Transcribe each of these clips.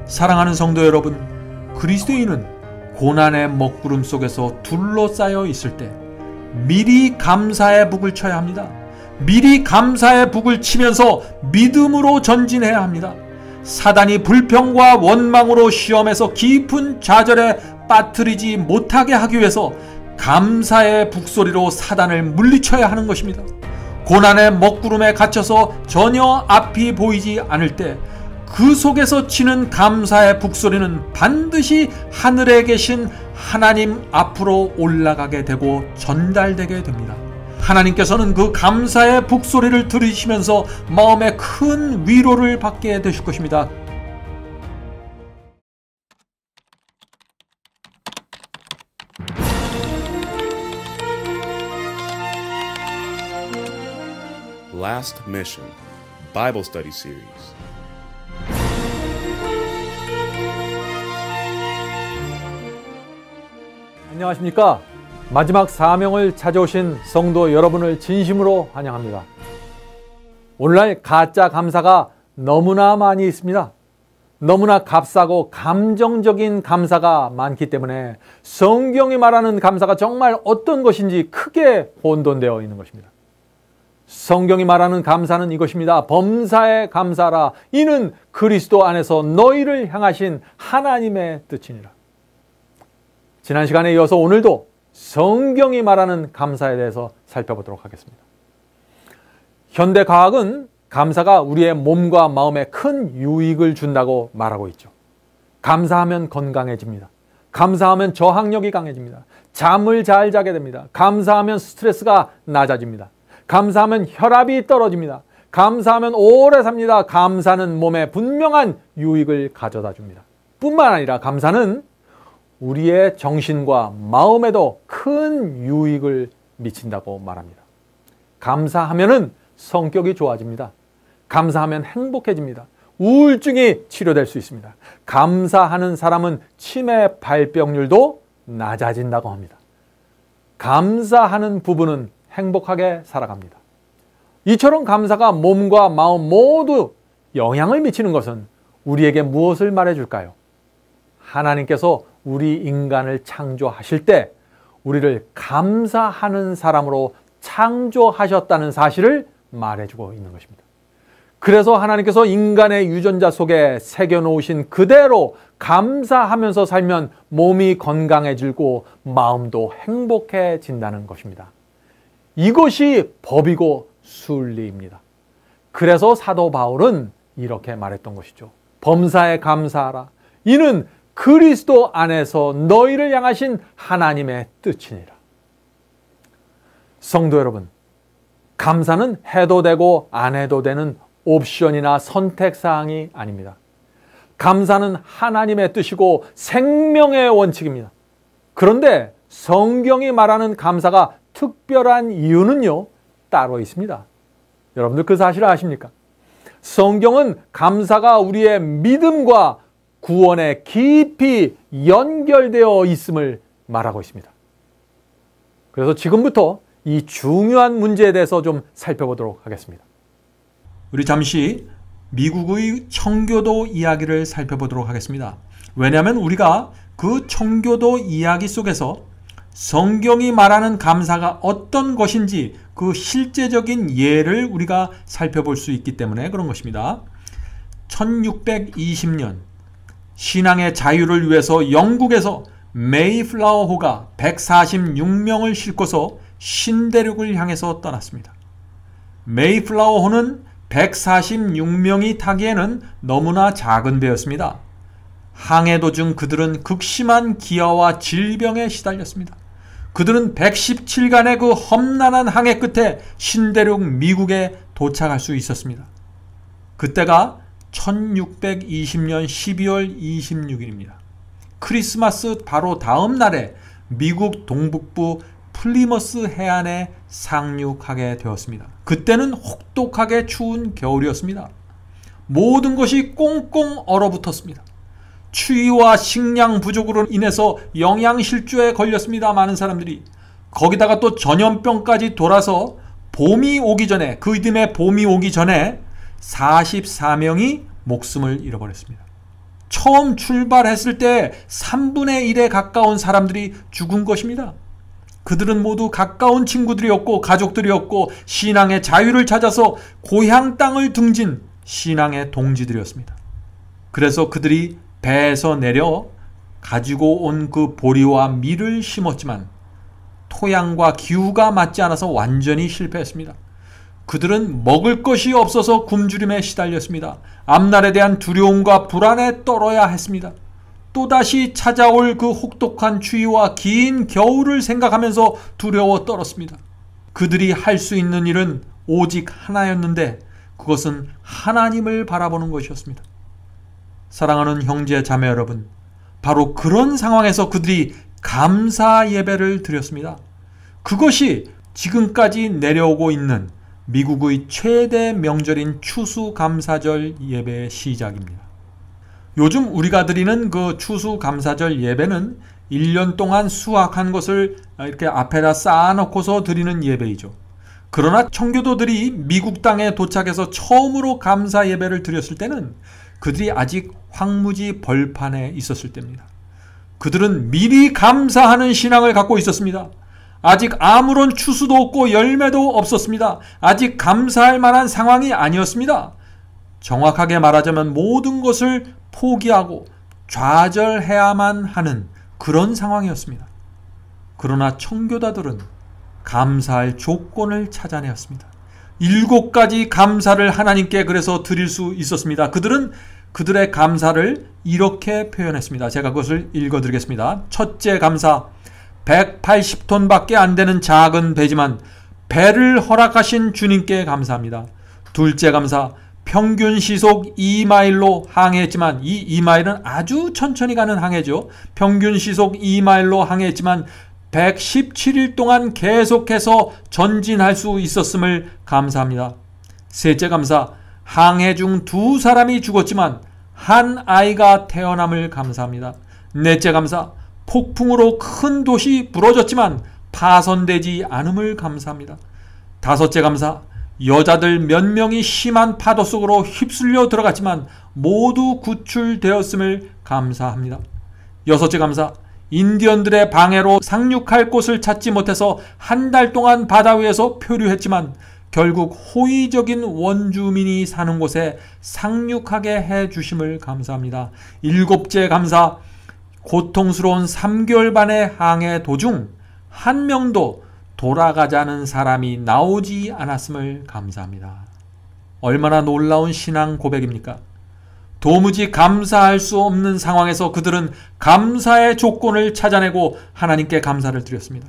사랑하는 성도 여러분, 그리스도인은 고난의 먹구름 속에서 둘러싸여 있을 때 미리 감사의 북을 쳐야 합니다. 미리 감사의 북을 치면서 믿음으로 전진해야 합니다. 사단이 불평과 원망으로 시험에서 깊은 좌절에 빠뜨리지 못하게 하기 위해서 감사의 북소리로 사단을 물리쳐야 하는 것입니다. 고난의 먹구름에 갇혀서 전혀 앞이 보이지 않을 때 그 속에서 치는 감사의 북소리는 반드시 하늘에 계신 하나님 앞으로 올라가게 되고 전달되게 됩니다. 하나님께서는 그 감사의 북소리를 들으시면서 마음에 큰 위로를 받게 되실 것입니다. Last Mission Bible Study Series. 안녕하십니까? 마지막 사명을 찾아오신 성도 여러분을 진심으로 환영합니다. 오늘날 가짜 감사가 너무나 많이 있습니다. 너무나 값싸고 감정적인 감사가 많기 때문에 성경이 말하는 감사가 정말 어떤 것인지 크게 혼돈되어 있는 것입니다. 성경이 말하는 감사는 이것입니다. 범사에 감사하라. 이는 그리스도 안에서 너희를 향하신 하나님의 뜻이니라. 지난 시간에 이어서 오늘도 성경이 말하는 감사에 대해서 살펴보도록 하겠습니다. 현대 과학은 감사가 우리의 몸과 마음에 큰 유익을 준다고 말하고 있죠. 감사하면 건강해집니다. 감사하면 저항력이 강해집니다. 잠을 잘 자게 됩니다. 감사하면 스트레스가 낮아집니다. 감사하면 혈압이 떨어집니다. 감사하면 오래 삽니다. 감사는 몸에 분명한 유익을 가져다 줍니다. 뿐만 아니라 감사는 우리의 정신과 마음에도 큰 유익을 미친다고 말합니다. 감사하면은 성격이 좋아집니다. 감사하면 행복해집니다. 우울증이 치료될 수 있습니다. 감사하는 사람은 치매 발병률도 낮아진다고 합니다. 감사하는 부부는 행복하게 살아갑니다. 이처럼 감사가 몸과 마음 모두 영향을 미치는 것은 우리에게 무엇을 말해줄까요? 하나님께서 우리 인간을 창조하실 때 우리를 감사하는 사람으로 창조하셨다는 사실을 말해주고 있는 것입니다. 그래서 하나님께서 인간의 유전자 속에 새겨놓으신 그대로 감사하면서 살면 몸이 건강해지고 마음도 행복해진다는 것입니다. 이것이 법이고 순리입니다. 그래서 사도 바울은 이렇게 말했던 것이죠. 범사에 감사하라. 이는 그리스도 안에서 너희를 향하신 하나님의 뜻이니라. 성도 여러분, 감사는 해도 되고 안 해도 되는 옵션이나 선택사항이 아닙니다. 감사는 하나님의 뜻이고 생명의 원칙입니다. 그런데 성경이 말하는 감사가 특별한 이유는요, 따로 있습니다. 여러분들 그 사실을 아십니까? 성경은 감사가 우리의 믿음과 구원에 깊이 연결되어 있음을 말하고 있습니다. 그래서 지금부터 이 중요한 문제에 대해서 좀 살펴보도록 하겠습니다. 우리 잠시 미국의 청교도 이야기를 살펴보도록 하겠습니다. 왜냐하면 우리가 그 청교도 이야기 속에서 성경이 말하는 감사가 어떤 것인지 그 실제적인 예를 우리가 살펴볼 수 있기 때문에 그런 것입니다. 1620년 신앙의 자유를 위해서 영국에서 메이플라워호가 146명을 싣고서 신대륙을 향해서 떠났습니다. 메이플라워호는 146명이 타기에는 너무나 작은 배였습니다. 항해 도중 그들은 극심한 기아와 질병에 시달렸습니다. 그들은 117간의 그 험난한 항해 끝에 신대륙 미국에 도착할 수 있었습니다. 그때가 1620년 12월 26일입니다. 크리스마스 바로 다음 날에 미국 동북부 플리머스 해안에 상륙하게 되었습니다. 그때는 혹독하게 추운 겨울이었습니다. 모든 것이 꽁꽁 얼어붙었습니다. 추위와 식량 부족으로 인해서 영양실조에 걸렸습니다. 많은 사람들이. 거기다가 또 전염병까지 돌아서 봄이 오기 전에, 그 이듬해 봄이 오기 전에 44명이 목숨을 잃어버렸습니다. 처음 출발했을 때 3분의 1에 가까운 사람들이 죽은 것입니다. 그들은 모두 가까운 친구들이었고 가족들이었고 신앙의 자유를 찾아서 고향 땅을 등진 신앙의 동지들이었습니다. 그래서 그들이 배에서 내려 가지고 온 그 보리와 밀을 심었지만 토양과 기후가 맞지 않아서 완전히 실패했습니다. 그들은 먹을 것이 없어서 굶주림에 시달렸습니다. 앞날에 대한 두려움과 불안에 떨어야 했습니다. 또다시 찾아올 그 혹독한 추위와 긴 겨울을 생각하면서 두려워 떨었습니다. 그들이 할 수 있는 일은 오직 하나였는데 그것은 하나님을 바라보는 것이었습니다. 사랑하는 형제 자매 여러분, 바로 그런 상황에서 그들이 감사 예배를 드렸습니다. 그것이 지금까지 내려오고 있는 미국의 최대 명절인 추수감사절 예배의 시작입니다. 요즘 우리가 드리는 그 추수감사절 예배는 1년 동안 수확한 것을 이렇게 앞에다 쌓아놓고서 드리는 예배이죠. 그러나 청교도들이 미국 땅에 도착해서 처음으로 감사 예배를 드렸을 때는 그들이 아직 황무지 벌판에 있었을 때입니다. 그들은 미리 감사하는 신앙을 갖고 있었습니다. 아직 아무런 추수도 없고 열매도 없었습니다. 아직 감사할 만한 상황이 아니었습니다. 정확하게 말하자면 모든 것을 포기하고 좌절해야만 하는 그런 상황이었습니다. 그러나 청교도들은 감사할 조건을 찾아내었습니다. 7가지 감사를 하나님께 그래서 드릴 수 있었습니다. 그들은 그들의 감사를 이렇게 표현했습니다. 제가 그것을 읽어드리겠습니다. 첫째 감사, 180톤밖에 안 되는 작은 배지만 배를 허락하신 주님께 감사합니다. 둘째 감사, 평균 시속 2마일로 항해했지만 이 2마일은 아주 천천히 가는 항해죠. 평균 시속 2마일로 항해했지만 117일 동안 계속해서 전진할 수 있었음을 감사합니다. 셋째 감사, 항해 중 2사람이 죽었지만 한 아이가 태어남을 감사합니다. 넷째 감사, 폭풍으로 큰 도시 부러졌지만 파손되지 않음을 감사합니다. 다섯째 감사, 여자들 몇 명이 심한 파도 속으로 휩쓸려 들어갔지만 모두 구출되었음을 감사합니다. 여섯째 감사, 인디언들의 방해로 상륙할 곳을 찾지 못해서 한 달 동안 바다 위에서 표류했지만 결국 호의적인 원주민이 사는 곳에 상륙하게 해주심을 감사합니다. 일곱째 감사, 고통스러운 3개월 반의 항해 도중 한 명도 돌아가자는 사람이 나오지 않았음을 감사합니다. 얼마나 놀라운 신앙 고백입니까? 도무지 감사할 수 없는 상황에서 그들은 감사의 조건을 찾아내고 하나님께 감사를 드렸습니다.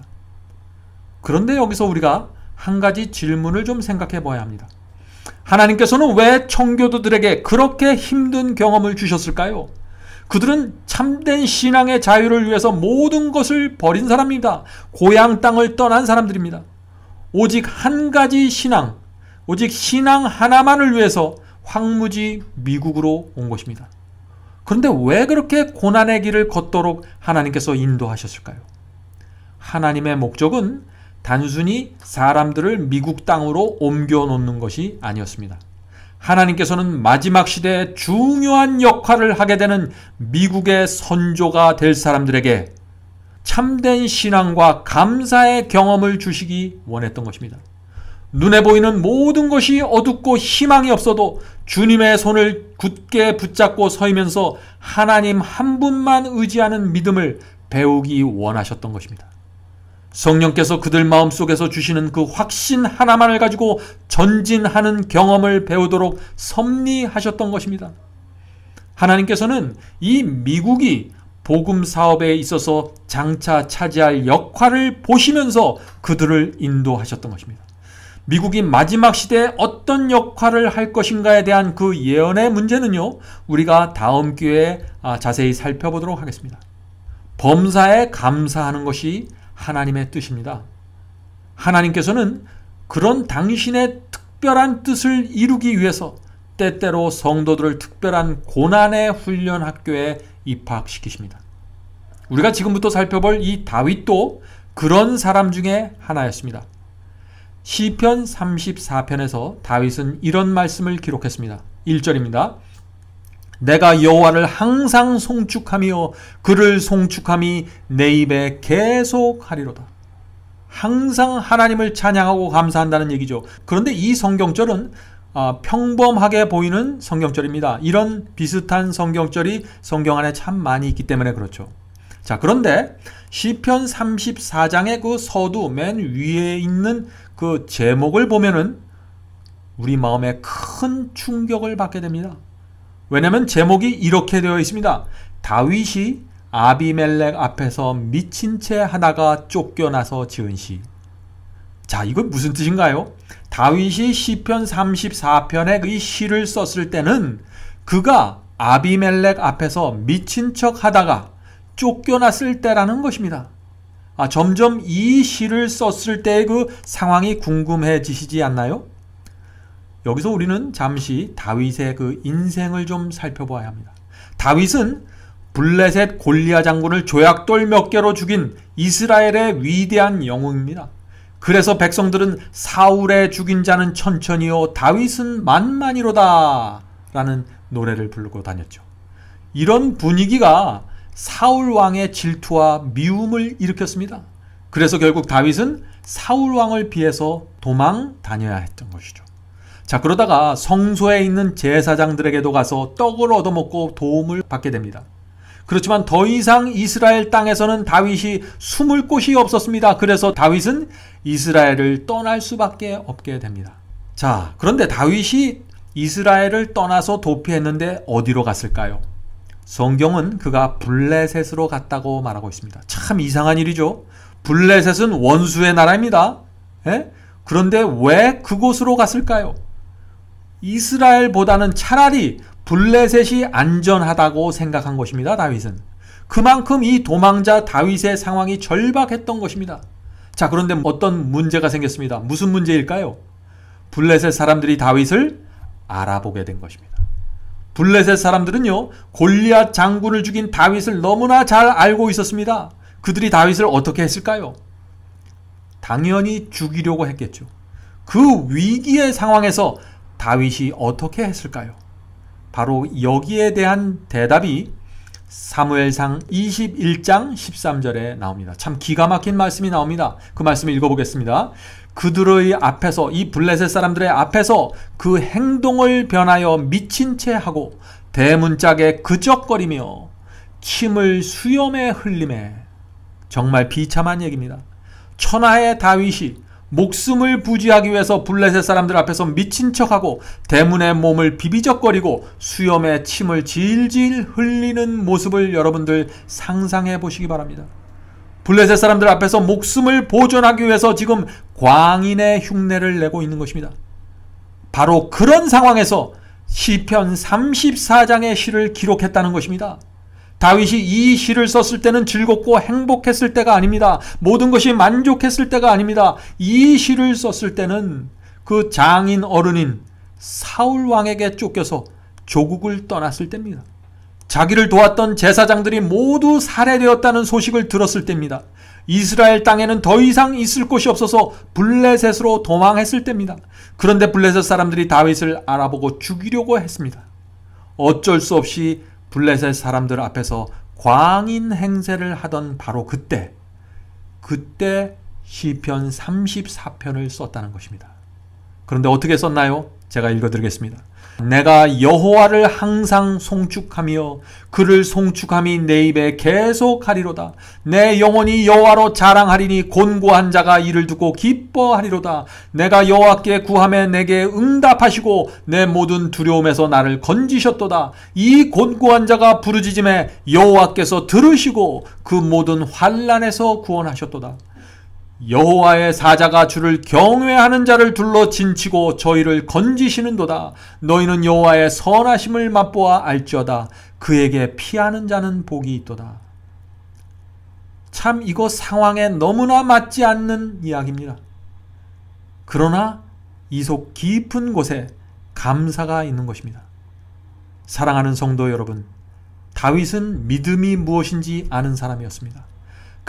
그런데 여기서 우리가 한 가지 질문을 좀 생각해 봐야 합니다. 하나님께서는 왜 청교도들에게 그렇게 힘든 경험을 주셨을까요? 그들은 참된 신앙의 자유를 위해서 모든 것을 버린 사람입니다. 고향 땅을 떠난 사람들입니다. 오직 한 가지 신앙, 오직 신앙 하나만을 위해서 황무지 미국으로 온 것입니다. 그런데 왜 그렇게 고난의 길을 걷도록 하나님께서 인도하셨을까요? 하나님의 목적은 단순히 사람들을 미국 땅으로 옮겨 놓는 것이 아니었습니다. 하나님께서는 마지막 시대에 중요한 역할을 하게 되는 미국의 선조가 될 사람들에게 참된 신앙과 감사의 경험을 주시기 원했던 것입니다. 눈에 보이는 모든 것이 어둡고 희망이 없어도 주님의 손을 굳게 붙잡고 서이면서 하나님 한 분만 의지하는 믿음을 배우기 원하셨던 것입니다. 성령께서 그들 마음속에서 주시는 그 확신 하나만을 가지고 전진하는 경험을 배우도록 섭리하셨던 것입니다. 하나님께서는 이 미국이 복음 사업에 있어서 장차 차지할 역할을 보시면서 그들을 인도하셨던 것입니다. 미국이 마지막 시대에 어떤 역할을 할 것인가에 대한 그 예언의 문제는요, 우리가 다음 기회에 자세히 살펴보도록 하겠습니다. 범사에 감사하는 것이 하나님의 뜻입니다. 하나님께서는 그런 당신의 특별한 뜻을 이루기 위해서 때때로 성도들을 특별한 고난의 훈련 학교에 입학시키십니다. 우리가 지금부터 살펴볼 이 다윗도 그런 사람 중에 하나였습니다. 시편 34편에서 다윗은 이런 말씀을 기록했습니다. 1절입니다. 내가 여호와를 항상 송축하며 그를 송축함이 내 입에 계속하리로다. 항상 하나님을 찬양하고 감사한다는 얘기죠. 그런데 이 성경절은 평범하게 보이는 성경절입니다. 이런 비슷한 성경절이 성경 안에 참 많이 있기 때문에 그렇죠. 자, 그런데 시편 34장의 그 서두 맨 위에 있는 그 제목을 보면은 우리 마음에 큰 충격을 받게 됩니다. 왜냐하면 제목이 이렇게 되어 있습니다. 다윗이 아비멜렉 앞에서 미친 채 하다가 쫓겨나서 지은 시. 자, 이건 무슨 뜻인가요? 다윗이 시편 34편의 이 시를 썼을 때는 그가 아비멜렉 앞에서 미친 척 하다가 쫓겨났을 때라는 것입니다. 점점 이 시를 썼을 때의 그 상황이 궁금해지시지 않나요? 여기서 우리는 잠시 다윗의 그 인생을 좀 살펴봐야 합니다. 다윗은 블레셋 골리앗 장군을 조약돌 몇 개로 죽인 이스라엘의 위대한 영웅입니다. 그래서 백성들은 사울의 죽인 자는 천천히요 다윗은 만만이로다 라는 노래를 부르고 다녔죠. 이런 분위기가 사울 왕의 질투와 미움을 일으켰습니다. 그래서 결국 다윗은 사울 왕을 피해서 도망 다녀야 했던 것이죠. 자, 그러다가 성소에 있는 제사장들에게도 가서 떡을 얻어먹고 도움을 받게 됩니다. 그렇지만 더 이상 이스라엘 땅에서는 다윗이 숨을 곳이 없었습니다. 그래서 다윗은 이스라엘을 떠날 수밖에 없게 됩니다. 자, 그런데 다윗이 이스라엘을 떠나서 도피했는데 어디로 갔을까요? 성경은 그가 블레셋으로 갔다고 말하고 있습니다. 참 이상한 일이죠. 블레셋은 원수의 나라입니다. 그런데 왜 그곳으로 갔을까요? 이스라엘보다는 차라리 블레셋이 안전하다고 생각한 것입니다. 다윗은. 그만큼 이 도망자 다윗의 상황이 절박했던 것입니다. 자, 그런데 어떤 문제가 생겼습니다. 무슨 문제일까요? 블레셋 사람들이 다윗을 알아보게 된 것입니다. 블레셋 사람들은요, 골리앗 장군을 죽인 다윗을 너무나 잘 알고 있었습니다. 그들이 다윗을 어떻게 했을까요? 당연히 죽이려고 했겠죠. 그 위기의 상황에서 다윗이 어떻게 했을까요? 바로 여기에 대한 대답이 사무엘상 21장 13절에 나옵니다. 참 기가 막힌 말씀이 나옵니다. 그 말씀을 읽어보겠습니다. 그들의 앞에서, 이 블레셋 사람들의 앞에서 그 행동을 변하여 미친 채 하고 대문짝에 그적거리며 침을 수염에 흘리매. 정말 비참한 얘기입니다. 천하의 다윗이 목숨을 부지하기 위해서 블레셋 사람들 앞에서 미친 척하고 대문의 몸을 비비적거리고 수염에 침을 질질 흘리는 모습을 여러분들 상상해 보시기 바랍니다. 블레셋 사람들 앞에서 목숨을 보존하기 위해서 지금 광인의 흉내를 내고 있는 것입니다. 바로 그런 상황에서 시편 34장의 시를 기록했다는 것입니다. 다윗이 이 시를 썼을 때는 즐겁고 행복했을 때가 아닙니다. 모든 것이 만족했을 때가 아닙니다. 이 시를 썼을 때는 그 장인 어른인 사울 왕에게 쫓겨서 조국을 떠났을 때입니다. 자기를 도왔던 제사장들이 모두 살해되었다는 소식을 들었을 때입니다. 이스라엘 땅에는 더 이상 있을 곳이 없어서 블레셋으로 도망했을 때입니다. 그런데 블레셋 사람들이 다윗을 알아보고 죽이려고 했습니다. 어쩔 수 없이 블레셋 사람들 앞에서 광인 행세를 하던 바로 그때 시편 34편을 썼다는 것입니다. 그런데 어떻게 썼나요? 제가 읽어드리겠습니다. 내가 여호와를 항상 송축하며 그를 송축함이 내 입에 계속하리로다. 내 영혼이 여호와로 자랑하리니 곤고한 자가 이를 듣고 기뻐하리로다. 내가 여호와께 구하매 내게 응답하시고 내 모든 두려움에서 나를 건지셨도다. 이 곤고한 자가 부르짖음에 여호와께서 들으시고 그 모든 환난에서 구원하셨도다. 여호와의 사자가 주를 경외하는 자를 둘러 진치고 저희를 건지시는도다. 너희는 여호와의 선하심을 맛보아 알지어다. 그에게 피하는 자는 복이 있도다. 참 이거 상황에 너무나 맞지 않는 이야기입니다. 그러나 이 속 깊은 곳에 감사가 있는 것입니다. 사랑하는 성도 여러분, 다윗은 믿음이 무엇인지 아는 사람이었습니다.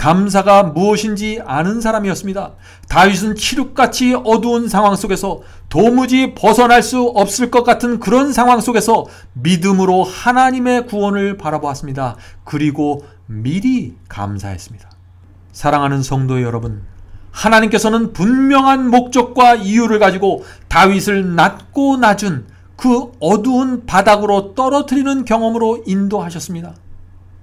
감사가 무엇인지 아는 사람이었습니다. 다윗은 칠흑같이 어두운 상황 속에서 도무지 벗어날 수 없을 것 같은 그런 상황 속에서 믿음으로 하나님의 구원을 바라보았습니다. 그리고 미리 감사했습니다. 사랑하는 성도 여러분, 하나님께서는 분명한 목적과 이유를 가지고 다윗을 낮고 낮은 그 어두운 바닥으로 떨어뜨리는 경험으로 인도하셨습니다.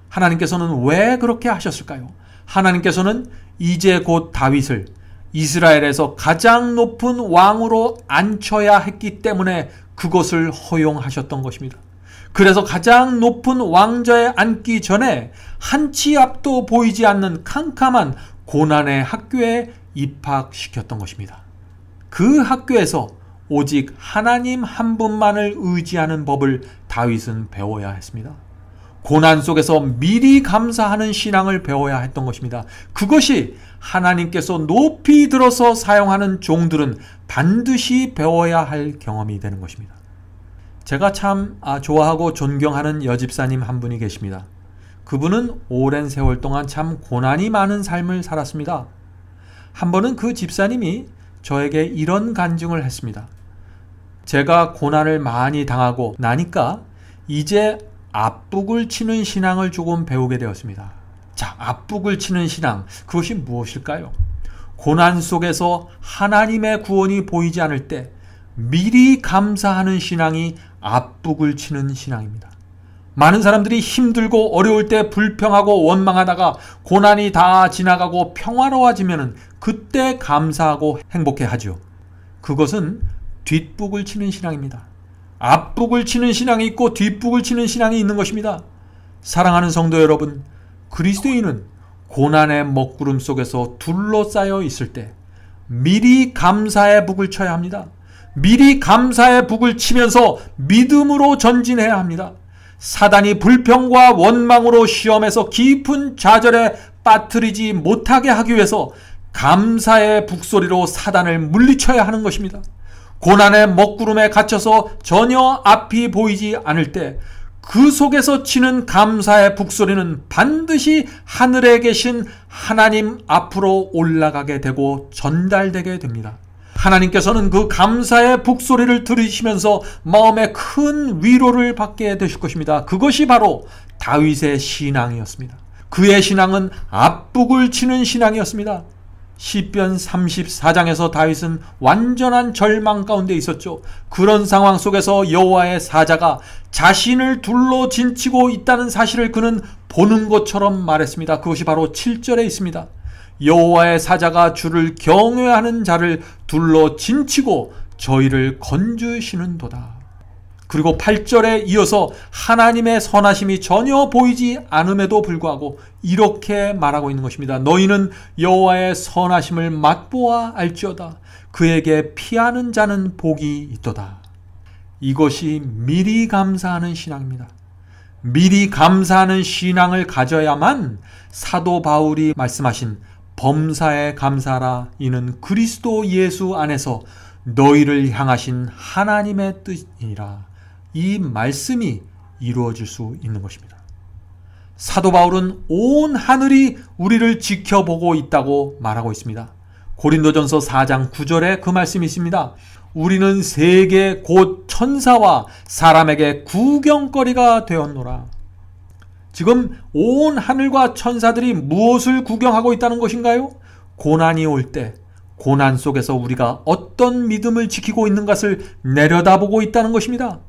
하나님께서는 왜 그렇게 하셨을까요? 하나님께서는 이제 곧 다윗을 이스라엘에서 가장 높은 왕으로 앉혀야 했기 때문에 그것을 허용하셨던 것입니다. 그래서 가장 높은 왕좌에 앉기 전에 한 치 앞도 보이지 않는 캄캄한 고난의 학교에 입학시켰던 것입니다. 그 학교에서 오직 하나님 한 분만을 의지하는 법을 다윗은 배워야 했습니다. 고난 속에서 미리 감사하는 신앙을 배워야 했던 것입니다. 그것이 하나님께서 높이 들어서 사용하는 종들은 반드시 배워야 할 경험이 되는 것입니다. 제가 참 좋아하고 존경하는 여집사님 한 분이 계십니다. 그분은 오랜 세월 동안 참 고난이 많은 삶을 살았습니다. 한 번은 그 집사님이 저에게 이런 간증을 했습니다. 제가 고난을 많이 당하고 나니까 이제 앞북을 치는 신앙을 조금 배우게 되었습니다. 자, 앞북을 치는 신앙, 그것이 무엇일까요? 고난 속에서 하나님의 구원이 보이지 않을 때 미리 감사하는 신앙이 앞북을 치는 신앙입니다. 많은 사람들이 힘들고 어려울 때 불평하고 원망하다가 고난이 다 지나가고 평화로워지면 그때 감사하고 행복해하죠. 그것은 뒷북을 치는 신앙입니다. 앞북을 치는 신앙이 있고 뒷북을 치는 신앙이 있는 것입니다. 사랑하는 성도 여러분, 그리스도인은 고난의 먹구름 속에서 둘러싸여 있을 때 미리 감사의 북을 쳐야 합니다. 미리 감사의 북을 치면서 믿음으로 전진해야 합니다. 사단이 불평과 원망으로 시험에서 깊은 좌절에 빠뜨리지 못하게 하기 위해서 감사의 북소리로 사단을 물리쳐야 하는 것입니다. 고난의 먹구름에 갇혀서 전혀 앞이 보이지 않을 때 그 속에서 치는 감사의 북소리는 반드시 하늘에 계신 하나님 앞으로 올라가게 되고 전달되게 됩니다. 하나님께서는 그 감사의 북소리를 들으시면서 마음에 큰 위로를 받게 되실 것입니다. 그것이 바로 다윗의 신앙이었습니다. 그의 신앙은 앞북을 치는 신앙이었습니다. 시편 34장에서 다윗은 완전한 절망 가운데 있었죠. 그런 상황 속에서 여호와의 사자가 자신을 둘러 진치고 있다는 사실을 그는 보는 것처럼 말했습니다. 그것이 바로 7절에 있습니다. 여호와의 사자가 주를 경외하는 자를 둘러 진치고 저희를 건주시는도다. 그리고 8절에 이어서 하나님의 선하심이 전혀 보이지 않음에도 불구하고 이렇게 말하고 있는 것입니다. 너희는 여호와의 선하심을 맛보아 알지어다. 그에게 피하는 자는 복이 있도다. 이것이 미리 감사하는 신앙입니다. 미리 감사하는 신앙을 가져야만 사도 바울이 말씀하신 범사에 감사하라. 이는 그리스도 예수 안에서 너희를 향하신 하나님의 뜻이니라. 이 말씀이 이루어질 수 있는 것입니다. 사도 바울은 온 하늘이 우리를 지켜보고 있다고 말하고 있습니다. 고린도전서 4장 9절에 그 말씀이 있습니다. 우리는 세계 곧 천사와 사람에게 구경거리가 되었노라. 지금 온 하늘과 천사들이 무엇을 구경하고 있다는 것인가요? 고난이 올 때 고난 속에서 우리가 어떤 믿음을 지키고 있는 것을 내려다보고 있다는 것입니다.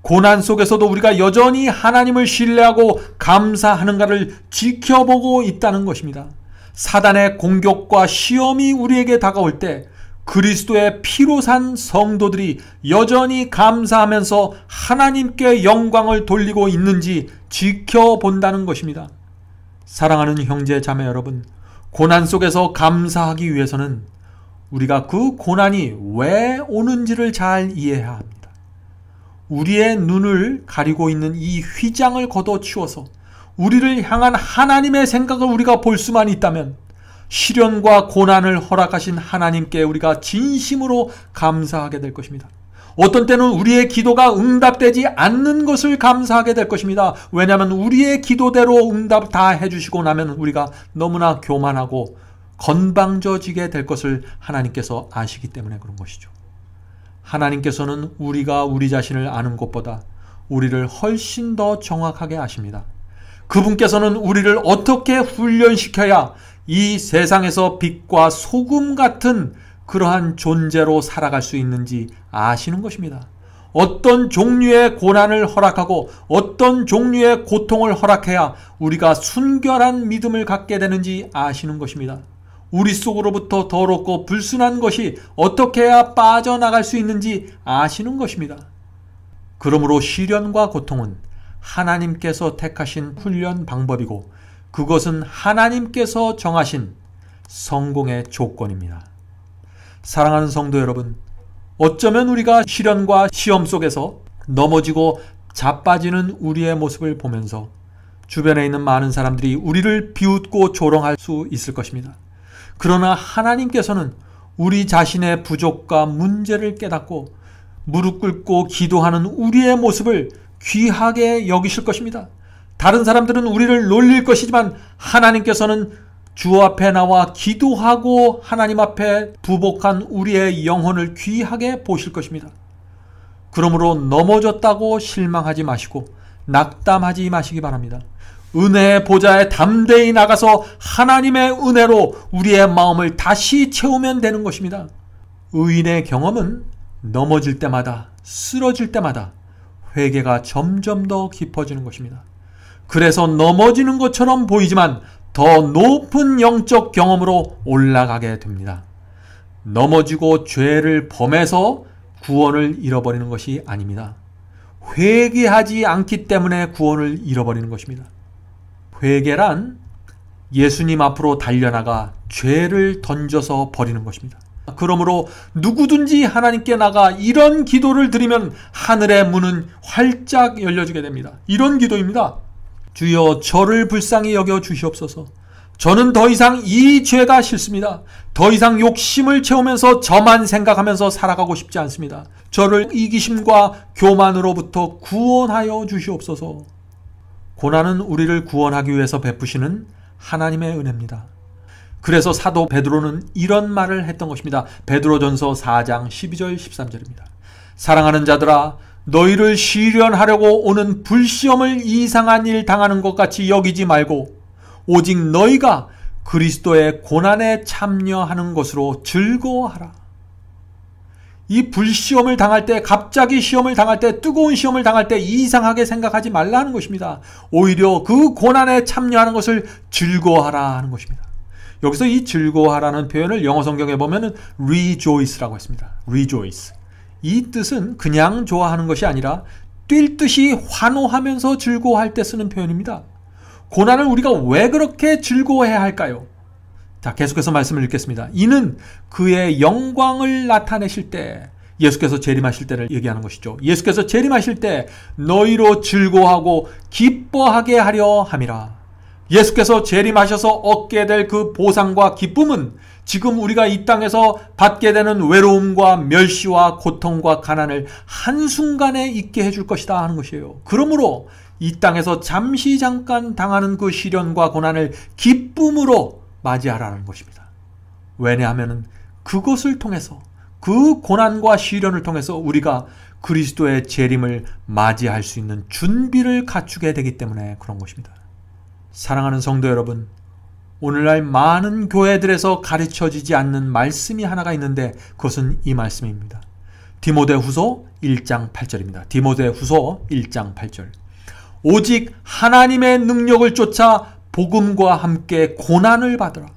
고난 속에서도 우리가 여전히 하나님을 신뢰하고 감사하는가를 지켜보고 있다는 것입니다. 사단의 공격과 시험이 우리에게 다가올 때 그리스도의 피로 산 성도들이 여전히 감사하면서 하나님께 영광을 돌리고 있는지 지켜본다는 것입니다. 사랑하는 형제 자매 여러분, 고난 속에서 감사하기 위해서는 우리가 그 고난이 왜 오는지를 잘 이해해야 합니다. 우리의 눈을 가리고 있는 이 휘장을 걷어치워서 우리를 향한 하나님의 생각을 우리가 볼 수만 있다면 시련과 고난을 허락하신 하나님께 우리가 진심으로 감사하게 될 것입니다. 어떤 때는 우리의 기도가 응답되지 않는 것을 감사하게 될 것입니다. 왜냐하면 우리의 기도대로 응답 다 해주시고 나면 우리가 너무나 교만하고 건방져지게 될 것을 하나님께서 아시기 때문에 그런 것이죠. 하나님께서는 우리가 우리 자신을 아는 것보다 우리를 훨씬 더 정확하게 아십니다. 그분께서는 우리를 어떻게 훈련시켜야 이 세상에서 빛과 소금 같은 그러한 존재로 살아갈 수 있는지 아시는 것입니다. 어떤 종류의 고난을 허락하고 어떤 종류의 고통을 허락해야 우리가 순결한 믿음을 갖게 되는지 아시는 것입니다. 우리 속으로부터 더럽고 불순한 것이 어떻게 해야 빠져나갈 수 있는지 아시는 것입니다. 그러므로 시련과 고통은 하나님께서 택하신 훈련 방법이고 그것은 하나님께서 정하신 성공의 조건입니다. 사랑하는 성도 여러분, 어쩌면 우리가 시련과 시험 속에서 넘어지고 자빠지는 우리의 모습을 보면서 주변에 있는 많은 사람들이 우리를 비웃고 조롱할 수 있을 것입니다. 그러나 하나님께서는 우리 자신의 부족과 문제를 깨닫고 무릎 꿇고 기도하는 우리의 모습을 귀하게 여기실 것입니다. 다른 사람들은 우리를 놀릴 것이지만 하나님께서는 주 앞에 나와 기도하고 하나님 앞에 부복한 우리의 영혼을 귀하게 보실 것입니다. 그러므로 넘어졌다고 실망하지 마시고 낙담하지 마시기 바랍니다. 은혜의 보좌에 담대히 나가서 하나님의 은혜로 우리의 마음을 다시 채우면 되는 것입니다. 의인의 경험은 넘어질 때마다 쓰러질 때마다 회개가 점점 더 깊어지는 것입니다. 그래서 넘어지는 것처럼 보이지만 더 높은 영적 경험으로 올라가게 됩니다. 넘어지고 죄를 범해서 구원을 잃어버리는 것이 아닙니다. 회개하지 않기 때문에 구원을 잃어버리는 것입니다. 회개란 예수님 앞으로 달려나가 죄를 던져서 버리는 것입니다. 그러므로 누구든지 하나님께 나가 이런 기도를 드리면 하늘의 문은 활짝 열려지게 됩니다. 이런 기도입니다. 주여 저를 불쌍히 여겨 주시옵소서. 저는 더 이상 이 죄가 싫습니다. 더 이상 욕심을 채우면서 저만 생각하면서 살아가고 싶지 않습니다. 저를 이기심과 교만으로부터 구원하여 주시옵소서. 고난은 우리를 구원하기 위해서 베푸시는 하나님의 은혜입니다. 그래서 사도 베드로는 이런 말을 했던 것입니다. 베드로전서 4장 12절 13절입니다. 사랑하는 자들아, 너희를 시련하려고 오는 불시험을 이상한 일 당하는 것 같이 여기지 말고 오직 너희가 그리스도의 고난에 참여하는 것으로 즐거워하라. 이 불시험을 당할 때, 갑자기 시험을 당할 때, 뜨거운 시험을 당할 때 이상하게 생각하지 말라는 것입니다. 오히려 그 고난에 참여하는 것을 즐거워하라 하는 것입니다. 여기서 이 즐거워하라는 표현을 영어 성경에 보면 rejoice라고 했습니다. rejoice. 이 뜻은 그냥 좋아하는 것이 아니라 뛸 듯이 환호하면서 즐거워할 때 쓰는 표현입니다. 고난을 우리가 왜 그렇게 즐거워해야 할까요? 자, 계속해서 말씀을 읽겠습니다. 이는 그의 영광을 나타내실 때, 예수께서 재림하실 때를 얘기하는 것이죠. 예수께서 재림하실 때 너희로 즐거워하고 기뻐하게 하려 함이라. 예수께서 재림하셔서 얻게 될 그 보상과 기쁨은 지금 우리가 이 땅에서 받게 되는 외로움과 멸시와 고통과 가난을 한순간에 잊게 해줄 것이다 하는 것이에요. 그러므로 이 땅에서 잠깐 당하는 그 시련과 고난을 기쁨으로 맞이하라는 것입니다. 왜냐하면 그것을 통해서, 그 고난과 시련을 통해서 우리가 그리스도의 재림을 맞이할 수 있는 준비를 갖추게 되기 때문에 그런 것입니다. 사랑하는 성도 여러분, 오늘날 많은 교회들에서 가르쳐지지 않는 말씀이 하나가 있는데 그것은 이 말씀입니다. 디모데후서 1장 8절입니다. 디모데후서 1장 8절. 오직 하나님의 능력을 쫓아 복음과 함께 고난을 받으라.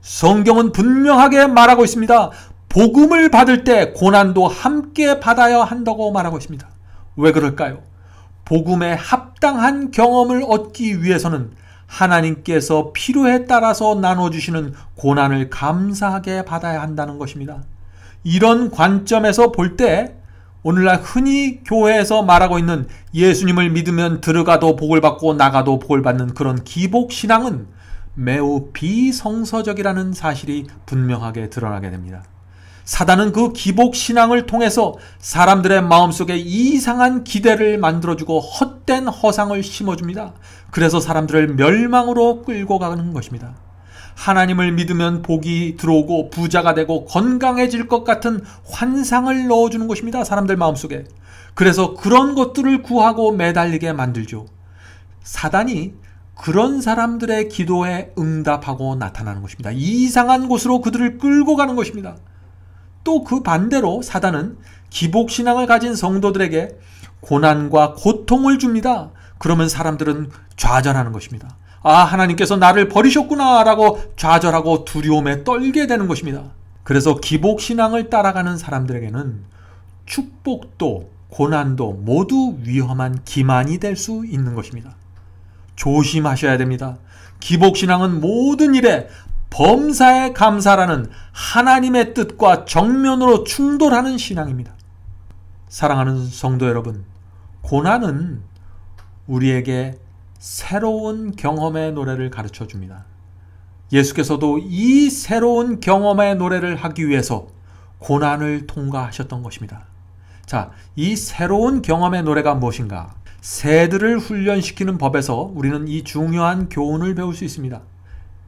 성경은 분명하게 말하고 있습니다. 복음을 받을 때 고난도 함께 받아야 한다고 말하고 있습니다. 왜 그럴까요? 복음에 합당한 경험을 얻기 위해서는 하나님께서 필요에 따라서 나눠주시는 고난을 감사하게 받아야 한다는 것입니다. 이런 관점에서 볼 때 오늘날 흔히 교회에서 말하고 있는 예수님을 믿으면 들어가도 복을 받고 나가도 복을 받는 그런 기복신앙은 매우 비성서적이라는 사실이 분명하게 드러나게 됩니다. 사단은 그 기복신앙을 통해서 사람들의 마음속에 이상한 기대를 만들어주고 헛된 허상을 심어줍니다. 그래서 사람들을 멸망으로 끌고 가는 것입니다. 하나님을 믿으면 복이 들어오고 부자가 되고 건강해질 것 같은 환상을 넣어주는 것입니다. 사람들 마음속에. 그래서 그런 것들을 구하고 매달리게 만들죠. 사단이 그런 사람들의 기도에 응답하고 나타나는 것입니다. 이상한 곳으로 그들을 끌고 가는 것입니다. 또 그 반대로 사단은 기복신앙을 가진 성도들에게 고난과 고통을 줍니다. 그러면 사람들은 좌절하는 것입니다. 아, 하나님께서 나를 버리셨구나 라고 좌절하고 두려움에 떨게 되는 것입니다. 그래서 기복신앙을 따라가는 사람들에게는 축복도 고난도 모두 위험한 기만이 될 수 있는 것입니다. 조심하셔야 됩니다. 기복신앙은 모든 일에 범사에 감사라는 하나님의 뜻과 정면으로 충돌하는 신앙입니다. 사랑하는 성도 여러분, 고난은 우리에게 새로운 경험의 노래를 가르쳐 줍니다. 예수께서도 이 새로운 경험의 노래를 하기 위해서 고난을 통과하셨던 것입니다. 자, 이 새로운 경험의 노래가 무엇인가? 새들을 훈련시키는 법에서 우리는 이 중요한 교훈을 배울 수 있습니다.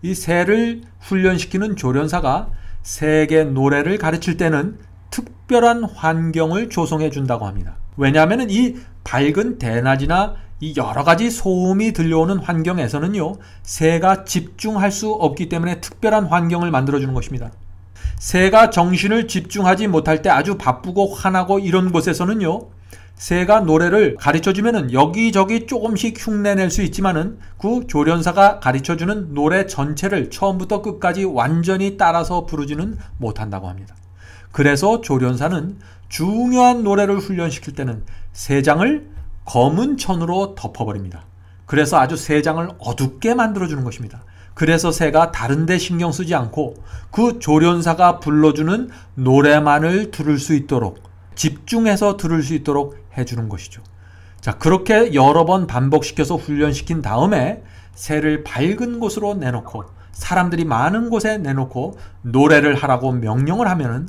이 새를 훈련시키는 조련사가 새에게 노래를 가르칠 때는 특별한 환경을 조성해 준다고 합니다. 왜냐하면 이 밝은 대낮이나 이 여러 가지 소음이 들려오는 환경에서는요, 새가 집중할 수 없기 때문에 특별한 환경을 만들어주는 것입니다. 새가 정신을 집중하지 못할 때 아주 바쁘고 화나고 이런 곳에서는요, 새가 노래를 가르쳐주면은 여기저기 조금씩 흉내낼 수 있지만은 그 조련사가 가르쳐주는 노래 전체를 처음부터 끝까지 완전히 따라서 부르지는 못한다고 합니다. 그래서 조련사는 중요한 노래를 훈련시킬 때는 새장을 검은 천으로 덮어버립니다. 그래서 아주 새장을 어둡게 만들어주는 것입니다. 그래서 새가 다른 데 신경 쓰지 않고 그 조련사가 불러주는 노래만을 들을 수 있도록, 집중해서 들을 수 있도록 해주는 것이죠. 자, 그렇게 여러 번 반복시켜서 훈련시킨 다음에 새를 밝은 곳으로 내놓고 사람들이 많은 곳에 내놓고 노래를 하라고 명령을 하면은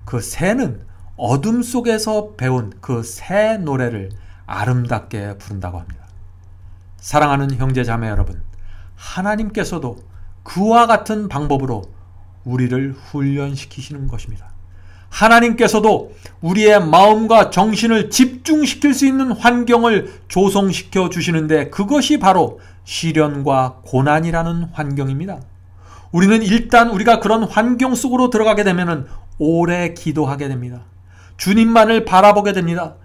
그 새는 어둠 속에서 배운 그 새 노래를 아름답게 부른다고 합니다. 사랑하는 형제 자매 여러분, 하나님께서도 그와 같은 방법으로 우리를 훈련시키시는 것입니다. 하나님께서도 우리의 마음과 정신을 집중시킬 수 있는 환경을 조성시켜 주시는데 그것이 바로 시련과 고난이라는 환경입니다. 우리는 일단 우리가 그런 환경 속으로 들어가게 되면 오래 기도하게 됩니다. 주님만을 바라보게 됩니다.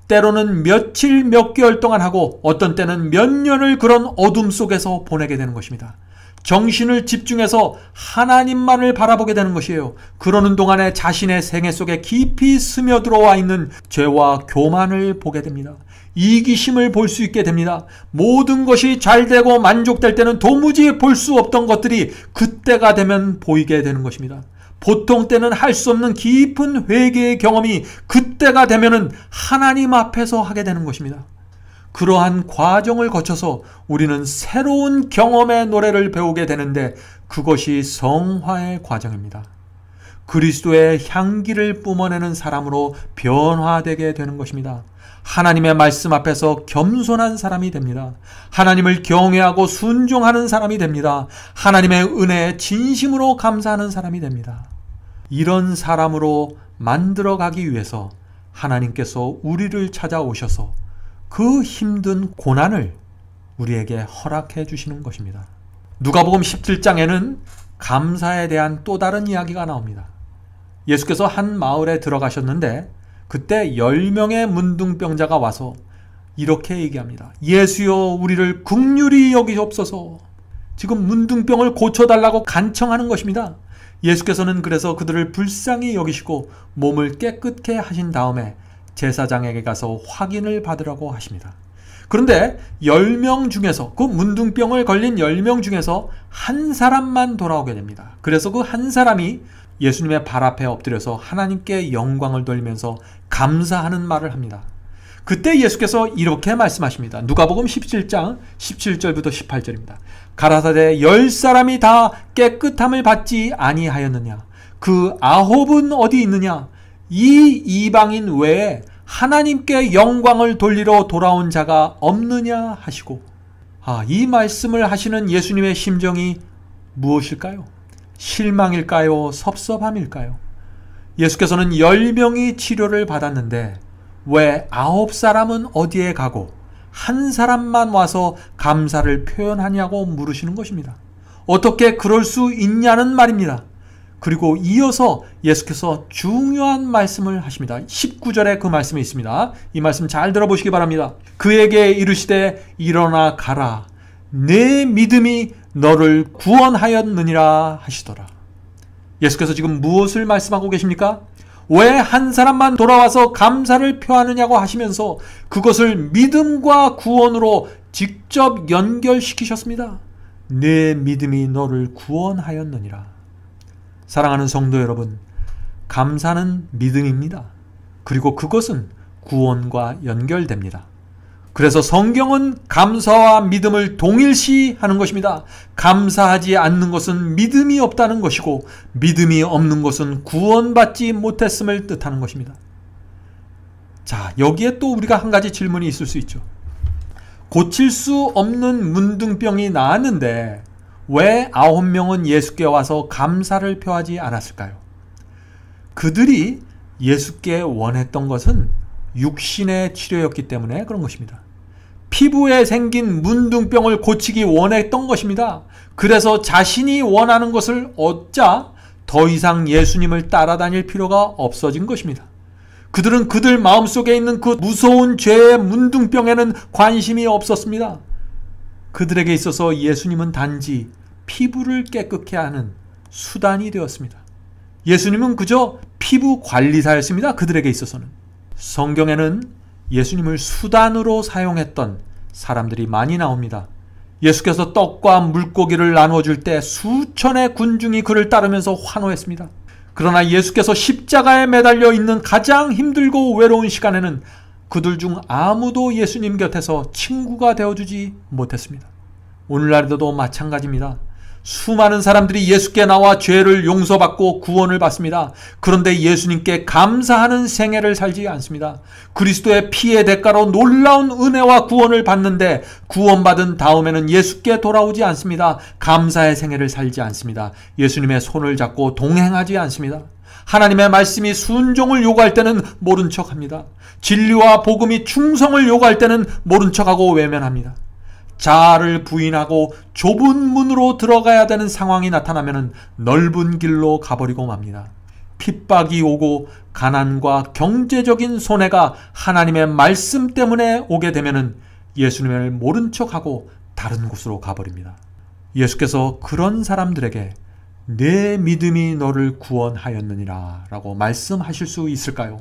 때로는 며칠 몇 개월 동안 하고 어떤 때는 몇 년을 그런 어둠 속에서 보내게 되는 것입니다. 정신을 집중해서 하나님만을 바라보게 되는 것이에요. 그러는 동안에 자신의 생애 속에 깊이 스며들어와 있는 죄와 교만을 보게 됩니다. 이기심을 볼 수 있게 됩니다. 모든 것이 잘 되고 만족될 때는 도무지 볼 수 없던 것들이 그때가 되면 보이게 되는 것입니다. 보통 때는 할 수 없는 깊은 회개의 경험이 그때가 되면은 하나님 앞에서 하게 되는 것입니다. 그러한 과정을 거쳐서 우리는 새로운 경험의 노래를 배우게 되는데 그것이 성화의 과정입니다. 그리스도의 향기를 뿜어내는 사람으로 변화되게 되는 것입니다. 하나님의 말씀 앞에서 겸손한 사람이 됩니다. 하나님을 경외하고 순종하는 사람이 됩니다. 하나님의 은혜에 진심으로 감사하는 사람이 됩니다. 이런 사람으로 만들어가기 위해서 하나님께서 우리를 찾아오셔서 그 힘든 고난을 우리에게 허락해 주시는 것입니다. 누가복음 17장에는 감사에 대한 또 다른 이야기가 나옵니다. 예수께서 한 마을에 들어가셨는데 그때 10명의 문둥병자가 와서 이렇게 얘기합니다. 예수여, 우리를 긍휼히 여기옵소서. 지금 문둥병을 고쳐달라고 간청하는 것입니다. 예수께서는 그래서 그들을 불쌍히 여기시고 몸을 깨끗게 하신 다음에 제사장에게 가서 확인을 받으라고 하십니다. 그런데 10명 중에서, 그 문둥병을 걸린 10명 중에서 한 사람만 돌아오게 됩니다. 그래서 그 한 사람이 예수님의 발 앞에 엎드려서 하나님께 영광을 돌리면서 감사하는 말을 합니다. 그때 예수께서 이렇게 말씀하십니다. 누가복음 17장 17절부터 18절입니다. 가라사대 10사람이 다 깨끗함을 받지 아니하였느냐? 그 아홉은 어디 있느냐? 이 이방인 외에 하나님께 영광을 돌리러 돌아온 자가 없느냐 하시고, 이 말씀을 하시는 예수님의 심정이 무엇일까요? 실망일까요? 섭섭함일까요? 예수께서는 10명이 치료를 받았는데 왜 9사람은 어디에 가고 한 사람만 와서 감사를 표현하냐고 물으시는 것입니다. 어떻게 그럴 수 있냐는 말입니다. 그리고 이어서 예수께서 중요한 말씀을 하십니다. 19절에 그 말씀이 있습니다. 이 말씀 잘 들어보시기 바랍니다. 그에게 이르시되 일어나 가라. 내 믿음이 너를 구원하였느니라 하시더라. 예수께서 지금 무엇을 말씀하고 계십니까? 왜 한 사람만 돌아와서 감사를 표하느냐고 하시면서 그것을 믿음과 구원으로 직접 연결시키셨습니다. 내 믿음이 너를 구원하였느니라. 사랑하는 성도 여러분, 감사는 믿음입니다. 그리고 그것은 구원과 연결됩니다. 그래서 성경은 감사와 믿음을 동일시하는 것입니다. 감사하지 않는 것은 믿음이 없다는 것이고, 믿음이 없는 것은 구원받지 못했음을 뜻하는 것입니다. 자, 여기에 또 우리가 한 가지 질문이 있을 수 있죠. 고칠 수 없는 문둥병이 나았는데 왜 9명은 예수께 와서 감사를 표하지 않았을까요? 그들이 예수께 원했던 것은 육신의 치료였기 때문에 그런 것입니다. 피부에 생긴 문둥병을 고치기 원했던 것입니다. 그래서 자신이 원하는 것을 얻자 더 이상 예수님을 따라다닐 필요가 없어진 것입니다. 그들은 그들 마음속에 있는 그 무서운 죄의 문둥병에는 관심이 없었습니다. 그들에게 있어서 예수님은 단지 피부를 깨끗게 하는 수단이 되었습니다. 예수님은 그저 피부 관리사였습니다. 그들에게 있어서는. 성경에는 예수님을 수단으로 사용했던 사람들이 많이 나옵니다. 예수께서 떡과 물고기를 나눠줄 때 수천의 군중이 그를 따르면서 환호했습니다. 그러나 예수께서 십자가에 매달려 있는 가장 힘들고 외로운 시간에는 그들 중 아무도 예수님 곁에서 친구가 되어주지 못했습니다. 오늘날에도 마찬가지입니다. 수많은 사람들이 예수께 나와 죄를 용서받고 구원을 받습니다. 그런데 예수님께 감사하는 생애를 살지 않습니다. 그리스도의 피의 대가로 놀라운 은혜와 구원을 받는데 구원받은 다음에는 예수께 돌아오지 않습니다. 감사의 생애를 살지 않습니다. 예수님의 손을 잡고 동행하지 않습니다. 하나님의 말씀이 순종을 요구할 때는 모른 척합니다. 진리와 복음이 충성을 요구할 때는 모른 척하고 외면합니다. 자아를 부인하고 좁은 문으로 들어가야 되는 상황이 나타나면 넓은 길로 가버리고 맙니다. 핍박이 오고 가난과 경제적인 손해가 하나님의 말씀 때문에 오게 되면 예수님을 모른 척하고 다른 곳으로 가버립니다. 예수께서 그런 사람들에게 내 믿음이 너를 구원하였느니라 라고 말씀하실 수 있을까요?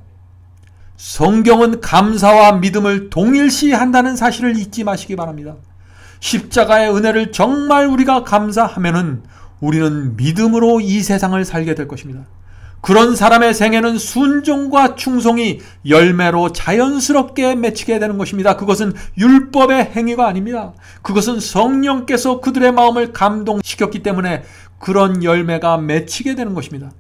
성경은 감사와 믿음을 동일시한다는 사실을 잊지 마시기 바랍니다. 십자가의 은혜를 정말 우리가 감사하면은 우리는 믿음으로 이 세상을 살게 될 것입니다. 그런 사람의 생애는 순종과 충성이 열매로 자연스럽게 맺히게 되는 것입니다. 그것은 율법의 행위가 아닙니다. 그것은 성령께서 그들의 마음을 감동시켰기 때문에 그런 열매가 맺히게 되는 것입니다.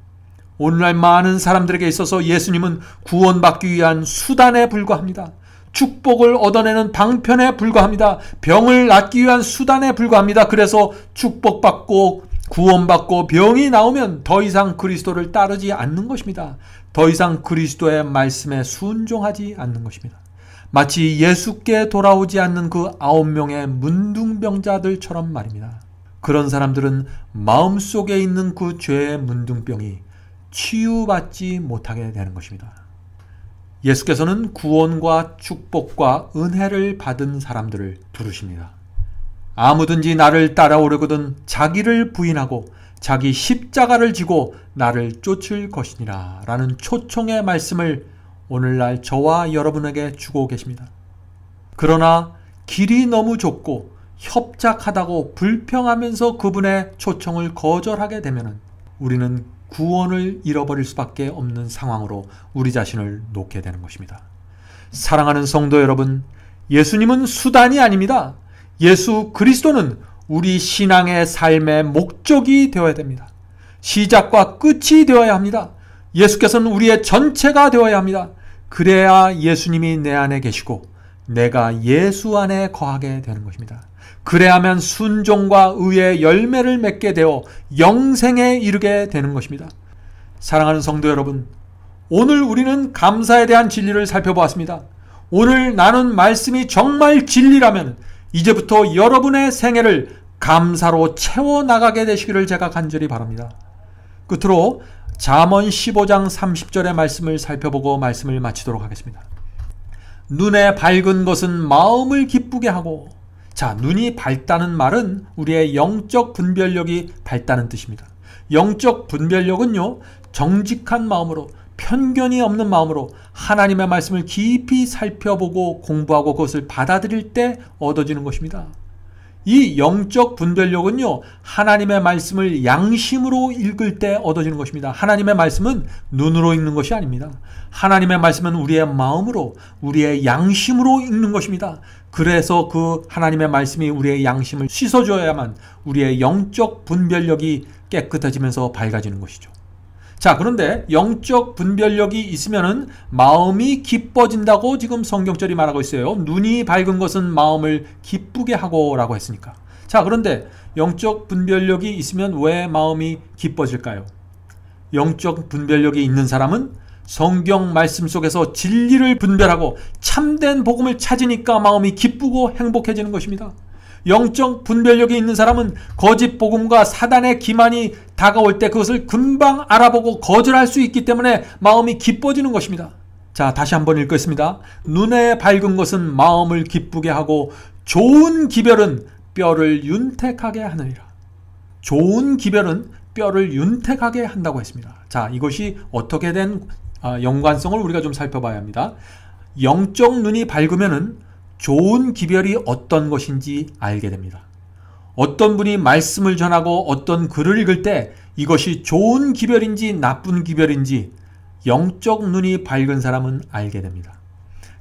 오늘날 많은 사람들에게 있어서 예수님은 구원받기 위한 수단에 불과합니다. 축복을 얻어내는 방편에 불과합니다. 병을 낫기 위한 수단에 불과합니다. 그래서 축복받고 구원받고 병이 나오면 더 이상 그리스도를 따르지 않는 것입니다. 더 이상 그리스도의 말씀에 순종하지 않는 것입니다. 마치 예수께 돌아오지 않는 그 9명의 문둥병자들처럼 말입니다. 그런 사람들은 마음속에 있는 그 죄의 문둥병이 치유받지 못하게 되는 것입니다. 예수께서는 구원과 축복과 은혜를 받은 사람들을 부르십니다. 아무든지 나를 따라오려거든 자기를 부인하고 자기 십자가를 지고 나를 쫓을 것이니라 라는 초청의 말씀을 오늘날 저와 여러분에게 주고 계십니다. 그러나 길이 너무 좁고 협착하다고 불평하면서 그분의 초청을 거절하게 되면 우리는 구원을 잃어버릴 수밖에 없는 상황으로 우리 자신을 놓게 되는 것입니다. 사랑하는 성도 여러분, 예수님은 수단이 아닙니다. 예수 그리스도는 우리 신앙의 삶의 목적이 되어야 됩니다. 시작과 끝이 되어야 합니다. 예수께서는 우리의 전체가 되어야 합니다. 그래야 예수님이 내 안에 계시고 내가 예수 안에 거하게 되는 것입니다. 그래야만 순종과 의의 열매를 맺게 되어 영생에 이르게 되는 것입니다. 사랑하는 성도 여러분, 오늘 우리는 감사에 대한 진리를 살펴보았습니다. 오늘 나눈 말씀이 정말 진리라면 이제부터 여러분의 생애를 감사로 채워나가게 되시기를 제가 간절히 바랍니다. 끝으로 잠언 15장 30절의 말씀을 살펴보고 말씀을 마치도록 하겠습니다. 눈에 밝은 것은 마음을 기쁘게 하고, 자, 눈이 밝다는 말은 우리의 영적 분별력이 밝다는 뜻입니다. 영적 분별력은요, 정직한 마음으로, 편견이 없는 마음으로 하나님의 말씀을 깊이 살펴보고 공부하고 그것을 받아들일 때 얻어지는 것입니다. 이 영적 분별력은요, 하나님의 말씀을 양심으로 읽을 때 얻어지는 것입니다. 하나님의 말씀은 눈으로 읽는 것이 아닙니다. 하나님의 말씀은 우리의 마음으로, 우리의 양심으로 읽는 것입니다. 그래서 그 하나님의 말씀이 우리의 양심을 씻어줘야만 우리의 영적 분별력이 깨끗해지면서 밝아지는 것이죠. 자, 그런데 영적 분별력이 있으면은 마음이 기뻐진다고 지금 성경절이 말하고 있어요. 눈이 밝은 것은 마음을 기쁘게 하고 라고 했으니까. 자, 그런데 영적 분별력이 있으면 왜 마음이 기뻐질까요? 영적 분별력이 있는 사람은 성경 말씀 속에서 진리를 분별하고 참된 복음을 찾으니까 마음이 기쁘고 행복해지는 것입니다. 영적 분별력이 있는 사람은 거짓 복음과 사단의 기만이 다가올 때 그것을 금방 알아보고 거절할 수 있기 때문에 마음이 기뻐지는 것입니다. 자, 다시 한번 읽겠습니다. 눈에 밝은 것은 마음을 기쁘게 하고 좋은 기별은 뼈를 윤택하게 하느니라. 좋은 기별은 뼈를 윤택하게 한다고 했습니다. 자, 이것이 어떻게 된 연관성을 우리가 좀 살펴봐야 합니다. 영적 눈이 밝으면은 좋은 기별이 어떤 것인지 알게 됩니다. 어떤 분이 말씀을 전하고 어떤 글을 읽을 때 이것이 좋은 기별인지 나쁜 기별인지 영적 눈이 밝은 사람은 알게 됩니다.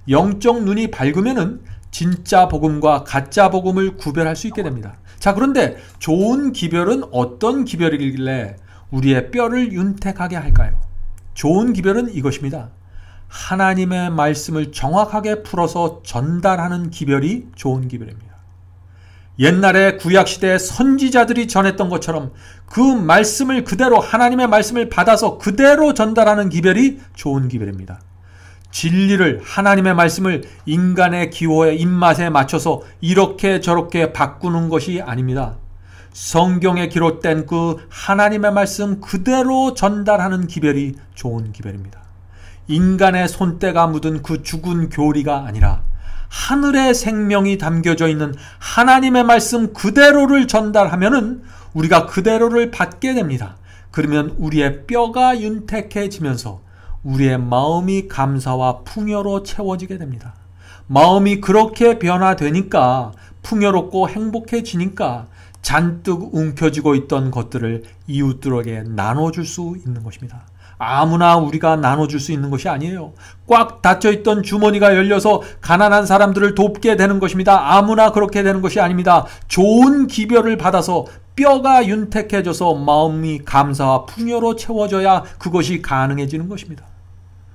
영적 눈이 밝으면은 진짜 복음과 가짜 복음을 구별할 수 있게 됩니다. 자, 그런데 좋은 기별은 어떤 기별이길래 우리의 뼈를 윤택하게 할까요? 좋은 기별은 이것입니다. 하나님의 말씀을 정확하게 풀어서 전달하는 기별이 좋은 기별입니다. 옛날에 구약시대의 선지자들이 전했던 것처럼 그 말씀을 그대로, 하나님의 말씀을 받아서 그대로 전달하는 기별이 좋은 기별입니다. 진리를, 하나님의 말씀을 인간의 기호에, 입맛에 맞춰서 이렇게 저렇게 바꾸는 것이 아닙니다. 성경에 기록된 그 하나님의 말씀 그대로 전달하는 기별이 좋은 기별입니다. 인간의 손때가 묻은 그 죽은 교리가 아니라 하늘의 생명이 담겨져 있는 하나님의 말씀 그대로를 전달하면은 우리가 그대로를 받게 됩니다. 그러면 우리의 뼈가 윤택해지면서 우리의 마음이 감사와 풍요로 채워지게 됩니다. 마음이 그렇게 변화되니까 풍요롭고 행복해지니까 잔뜩 움켜쥐고 있던 것들을 이웃들에게 나눠줄 수 있는 것입니다. 아무나 우리가 나눠줄 수 있는 것이 아니에요. 꽉 닫혀있던 주머니가 열려서 가난한 사람들을 돕게 되는 것입니다. 아무나 그렇게 되는 것이 아닙니다. 좋은 기별을 받아서 뼈가 윤택해져서 마음이 감사와 풍요로 채워져야 그것이 가능해지는 것입니다.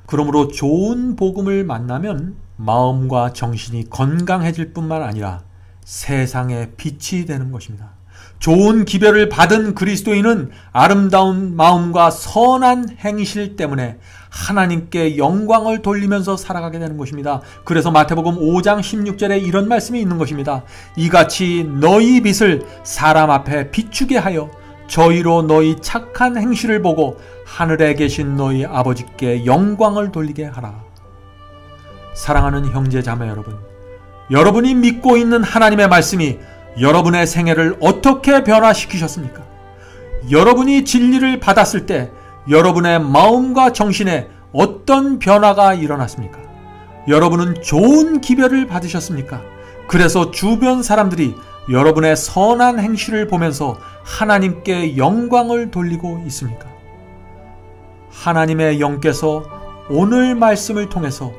그러므로 좋은 복음을 만나면 마음과 정신이 건강해질 뿐만 아니라 세상의 빛이 되는 것입니다. 좋은 기별을 받은 그리스도인은 아름다운 마음과 선한 행실 때문에 하나님께 영광을 돌리면서 살아가게 되는 것입니다. 그래서 마태복음 5장 16절에 이런 말씀이 있는 것입니다. 이같이 너희 빛을 사람 앞에 비추게 하여 저희로 너희 착한 행실을 보고 하늘에 계신 너희 아버지께 영광을 돌리게 하라. 사랑하는 형제 자매 여러분, 여러분이 믿고 있는 하나님의 말씀이 여러분의 생애를 어떻게 변화시키셨습니까? 여러분이 진리를 받았을 때 여러분의 마음과 정신에 어떤 변화가 일어났습니까? 여러분은 좋은 기별을 받으셨습니까? 그래서 주변 사람들이 여러분의 선한 행실을 보면서 하나님께 영광을 돌리고 있습니까? 하나님의 영께서 오늘 말씀을 통해서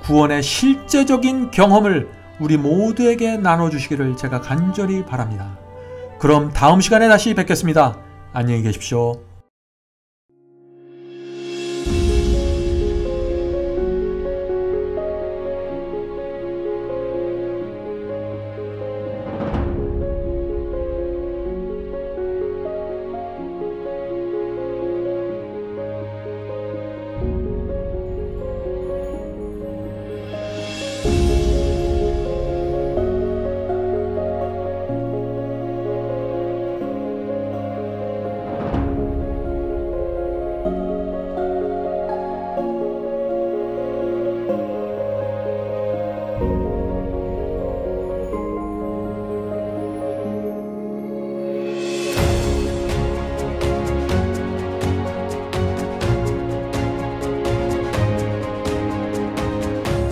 구원의 실제적인 경험을 우리 모두에게 나눠주시기를 제가 간절히 바랍니다. 그럼 다음 시간에 다시 뵙겠습니다. 안녕히 계십시오.